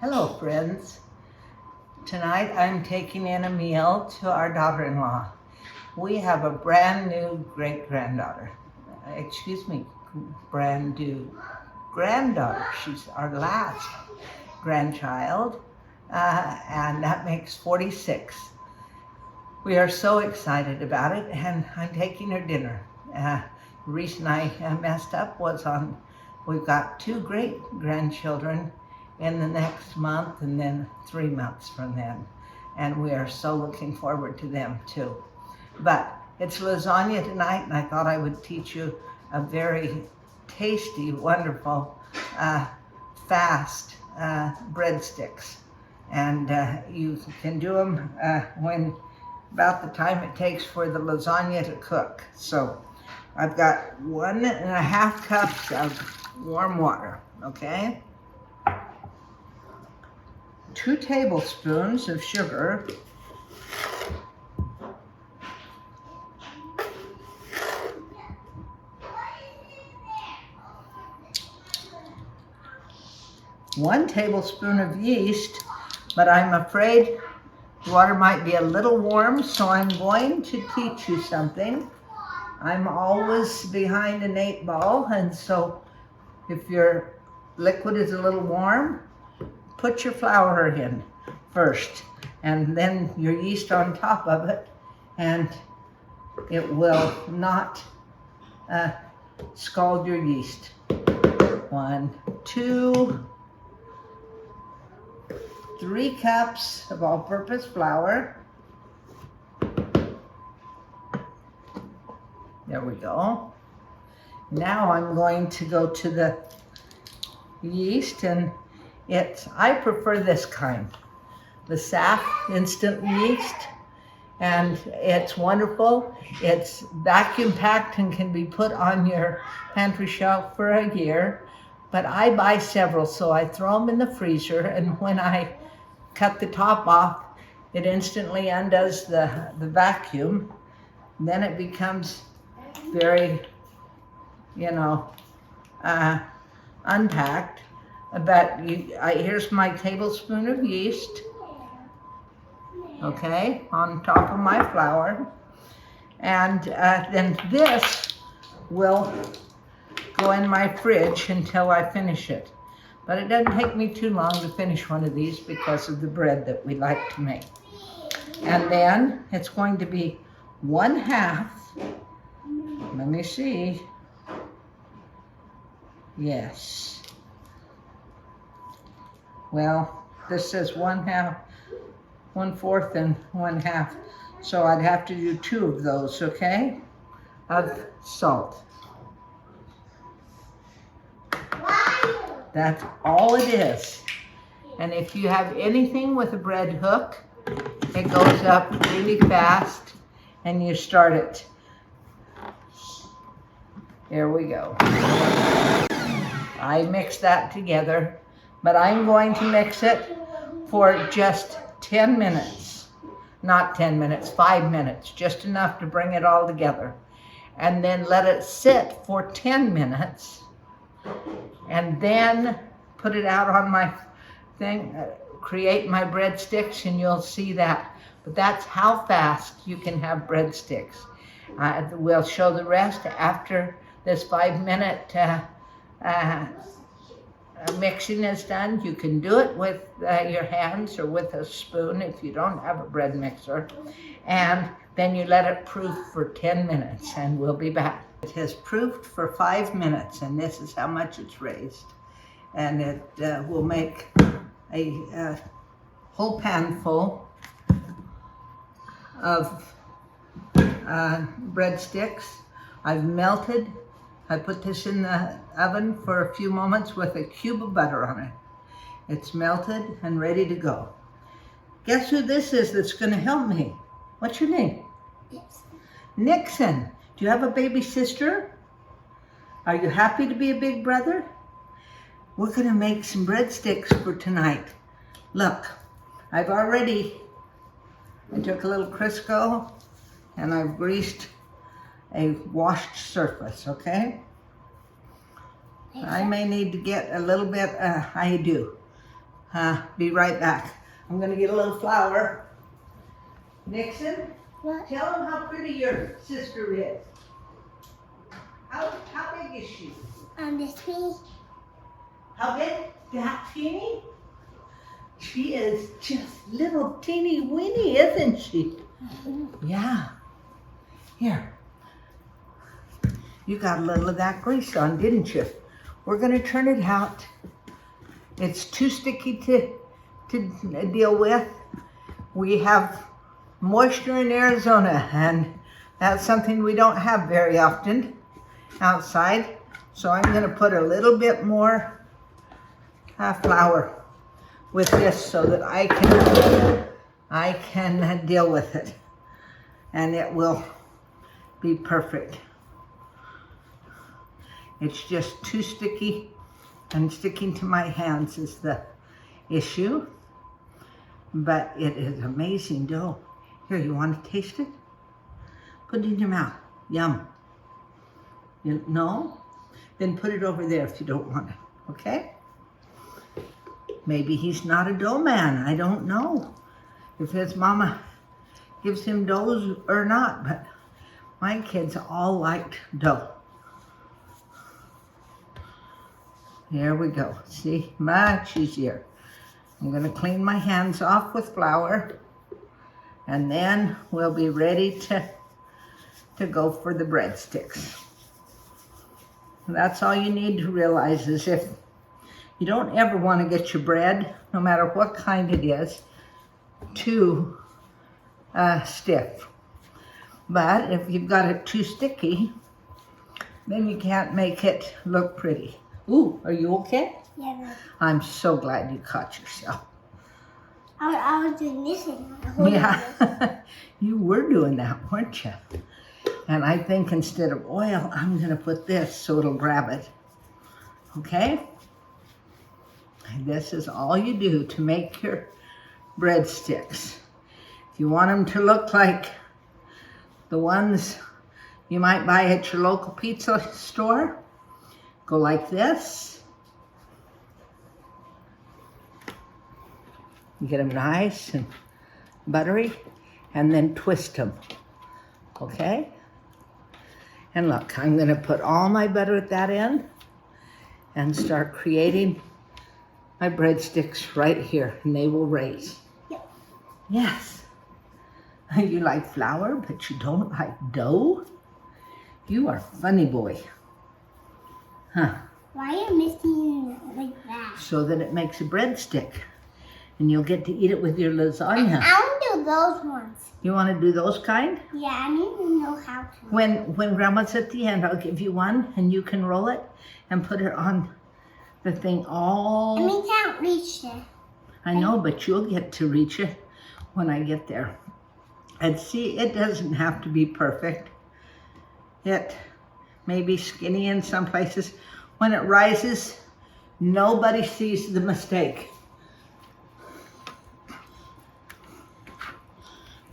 Hello friends. Tonight I'm taking in a meal to our daughter-in-law. We have a brand new great-granddaughter. Brand new granddaughter. She's our last grandchild, and that makes 46. We are so excited about it, and I'm taking her dinner. The reason I messed up was we've got 2 great-grandchildren in the next month and then 3 months from then. And we are so looking forward to them too. But it's lasagna tonight, and I thought I would teach you a very tasty, wonderful, fast breadsticks. And you can do them when about the time it takes for the lasagna to cook. So I've got 1.5 cups of warm water, okay? 2 tablespoons of sugar, 1 tablespoon of yeast, but I'm afraid the water might be a little warm, so I'm going to teach you something. I'm always behind an 8 ball, and so if your liquid is a little warm, put your flour in first, and then your yeast on top of it, and it will not scald your yeast. 1, 2, 3 cups of all-purpose flour. There we go. Now I'm going to go to the yeast, and I prefer this kind, the SAF instant yeast, and it's wonderful. It's vacuum packed and can be put on your pantry shelf for a year, but I buy several, so I throw them in the freezer, and when I cut the top off, it instantly undoes the vacuum. Then it becomes very, unpacked. But here's my tablespoon of yeast, okay, on top of my flour. And then this will go in my fridge until I finish it. But it doesn't take me too long to finish one of these because of the bread that we like to make. And then it's going to be 1/2, let me see, yes. Well, this says 1/2, 1/4 and 1/2. So I'd have to do 2 of those, okay? Of salt. That's all it is. And if you have anything with a bread hook, it goes up really fast and you start it. Here we go. I mix that together, but I'm going to mix it for just 10 minutes. Not 10 minutes, 5 minutes, just enough to bring it all together. And then let it sit for 10 minutes. And then put it out on my thing, create my breadsticks, and you'll see that. But that's how fast you can have breadsticks. We'll show the rest after this 5-minute mixing is done. You can do it with your hands or with a spoon if you don't have a bread mixer. And then you let it proof for 10 minutes, and we'll be back. It has proofed for 5 minutes, and this is how much it's raised. And it will make a whole pan full of breadsticks. I've melted. I put this in the oven for a few moments with a cube of butter on it. It's melted and ready to go. Guess who this is that's going to help me? What's your name? Nixon. Do you have a baby sister? Are you happy to be a big brother? We're going to make some breadsticks for tonight. Look, I took a little Crisco and I've greased a washed surface, okay? I may need to get a little bit, I do. Be right back. I'm gonna get a little flour. Nixon, What? tell him how pretty your sister is. How big is she? This me. How big? That teeny? She is just little teeny weeny, isn't she? Yeah. Here. You got a little of that grease on, didn't you? We're gonna turn it out. It's too sticky to deal with. We have moisture in Arizona, and that's something we don't have very often outside. So I'm gonna put a little bit more flour with this so that I can deal with it, and it will be perfect. It's just too sticky, and sticking to my hands is the issue, but it is amazing dough. Here, you want to taste it? Put it in your mouth. Yum. No? Then put it over there if you don't want it, okay? Maybe he's not a dough man. I don't know if his mama gives him doughs or not, but my kids all liked dough. Here we go. See, much easier. I'm gonna clean my hands off with flour, and then we'll be ready to go for the breadsticks. That's all you need to realize is if you don't ever want to get your bread, no matter what kind it is, too stiff. But if you've got it too sticky, then you can't make it look pretty. Ooh, are you okay? Yeah. I'm so glad you caught yourself. I was doing this thing. Yeah, you were doing that, weren't you? And I think instead of oil, I'm gonna put this so it'll grab it. Okay? And this is all you do to make your breadsticks. If you want them to look like the ones you might buy at your local pizza store, go like this. Get them nice and buttery, and then twist them, okay? And look, I'm gonna put all my butter at that end and start creating my breadsticks right here, and they will raise. Yep. Yes. You like flour, but you don't like dough? You are a funny boy. Huh. Why are you missing it like that? So that it makes a breadstick, and you'll get to eat it with your lasagna. I want to do those ones. You want to do those kind? Yeah, I need to know how to. When Grandma's at the end, I'll give you one, and you can roll it and put it on the thing all... I mean, can't reach it. I know, but you'll get to reach it when I get there. And see, it doesn't have to be perfect. It may be skinny in some places. When it rises, nobody sees the mistake.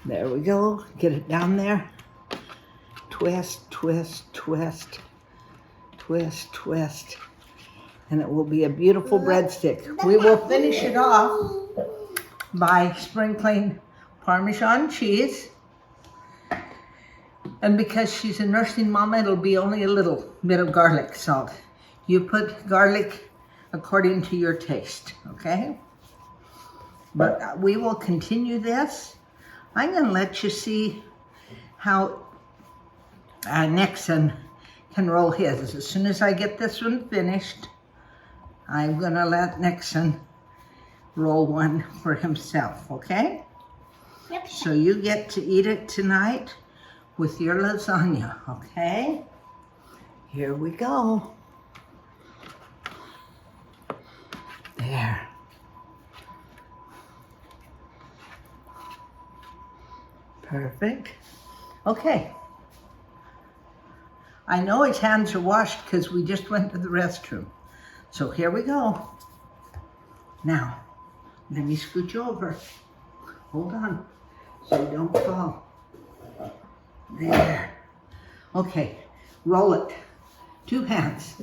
There we go. Get it down there. Twist, twist, twist, twist, twist. And it will be a beautiful breadstick. We will finish it off by sprinkling Parmesan cheese. And because she's a nursing mama, it'll be only a little bit of garlic salt. You put garlic according to your taste, okay? But we will continue this. I'm gonna let you see how Nixon can roll his. As soon as I get this one finished, I'm gonna let Nixon roll one for himself, okay? Yep. So you get to eat it tonight with your lasagna, okay? Here we go. There. Perfect. Okay. I know his hands are washed because we just went to the restroom. So here we go. Now, let me scooch over. Hold on, so you don't fall. There. Okay, roll it. 2 hands.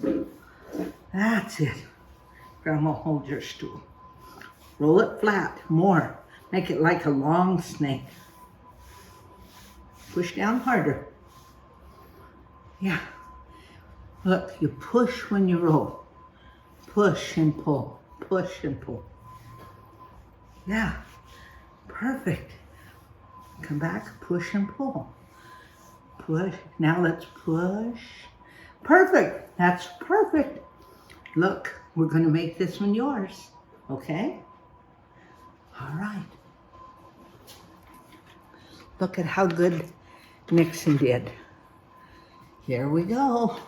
That's it. Grandma, hold your stool. Roll it flat, more. Make it like a long snake. Push down harder. Yeah. Look, you push when you roll. Push and pull, push and pull. Yeah, perfect. Come back, push and pull. Push, now let's push. Perfect, that's perfect. Look, we're gonna make this one yours, okay? All right. Look at how good Nixon did. Here we go.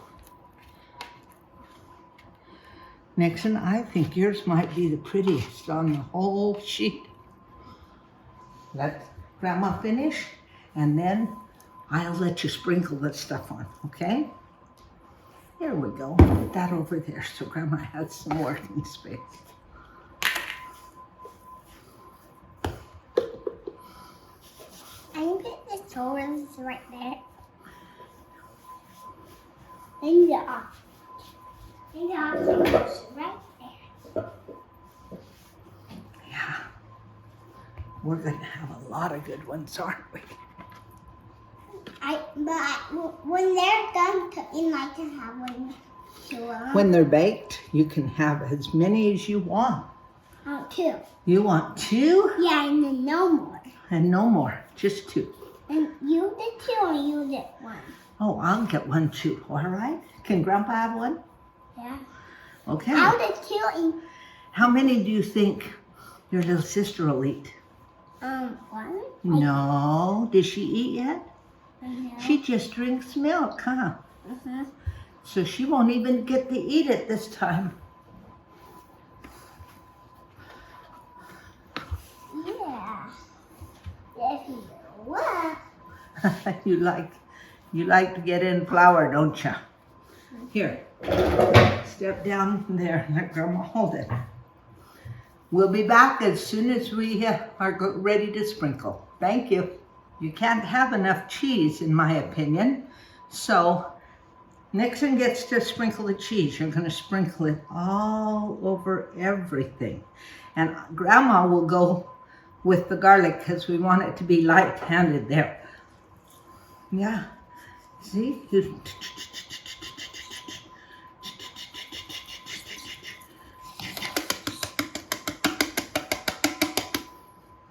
Nixon, I think yours might be the prettiest on the whole sheet. Let Grandma finish, and then I'll let you sprinkle the stuff on, okay? There we go. Put that over there so Grandma has some working space. I can put the shoulders right there. And the off. And the off right there. Yeah. We're going to have a lot of good ones, aren't we? But when they're done cooking, I can have one too. When they're baked, you can have as many as you want. Two. You want 2? Yeah, and then no more. And no more, just 2. And you did 2 and you did 1. Oh, I'll get 1 too, all right? Can Grandpa have 1? Yeah. Okay. I did 2 and How many do you think your little sister will eat? 1. No. Does she eat yet? No. She just drinks milk, huh? Uh-huh. So she won't even get to eat it this time. Yeah. Yes, you will. You like to get in flour, don't you? Here, step down there and let Grandma hold it. We'll be back as soon as we are ready to sprinkle. Thank you. You can't have enough cheese, in my opinion. So Nixon gets to sprinkle the cheese. You're going to sprinkle it all over everything. And Grandma will go with the garlic because we want it to be light-handed there. Yeah. See?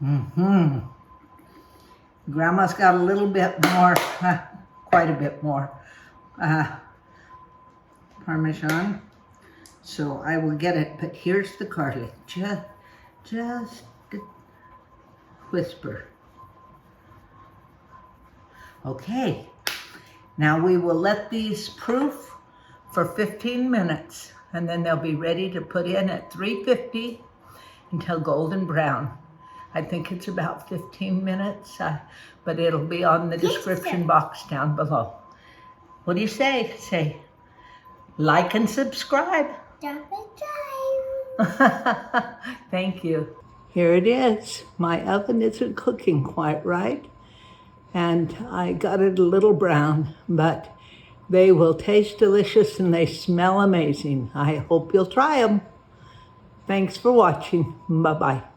Mm-hmm. Grandma's got a little bit more, quite a bit more Parmesan. So I will get it, but here's the garlic. Just a whisper. Okay, now we will let these proof for 15 minutes and then they'll be ready to put in at 350 until golden brown. I think it's about 15 minutes, but it'll be on the description box down below. What do you say? Say, like and subscribe. Thank you. Here it is. My oven isn't cooking quite right, and I got it a little brown, but they will taste delicious and they smell amazing. I hope you'll try them. Thanks for watching. Bye-bye.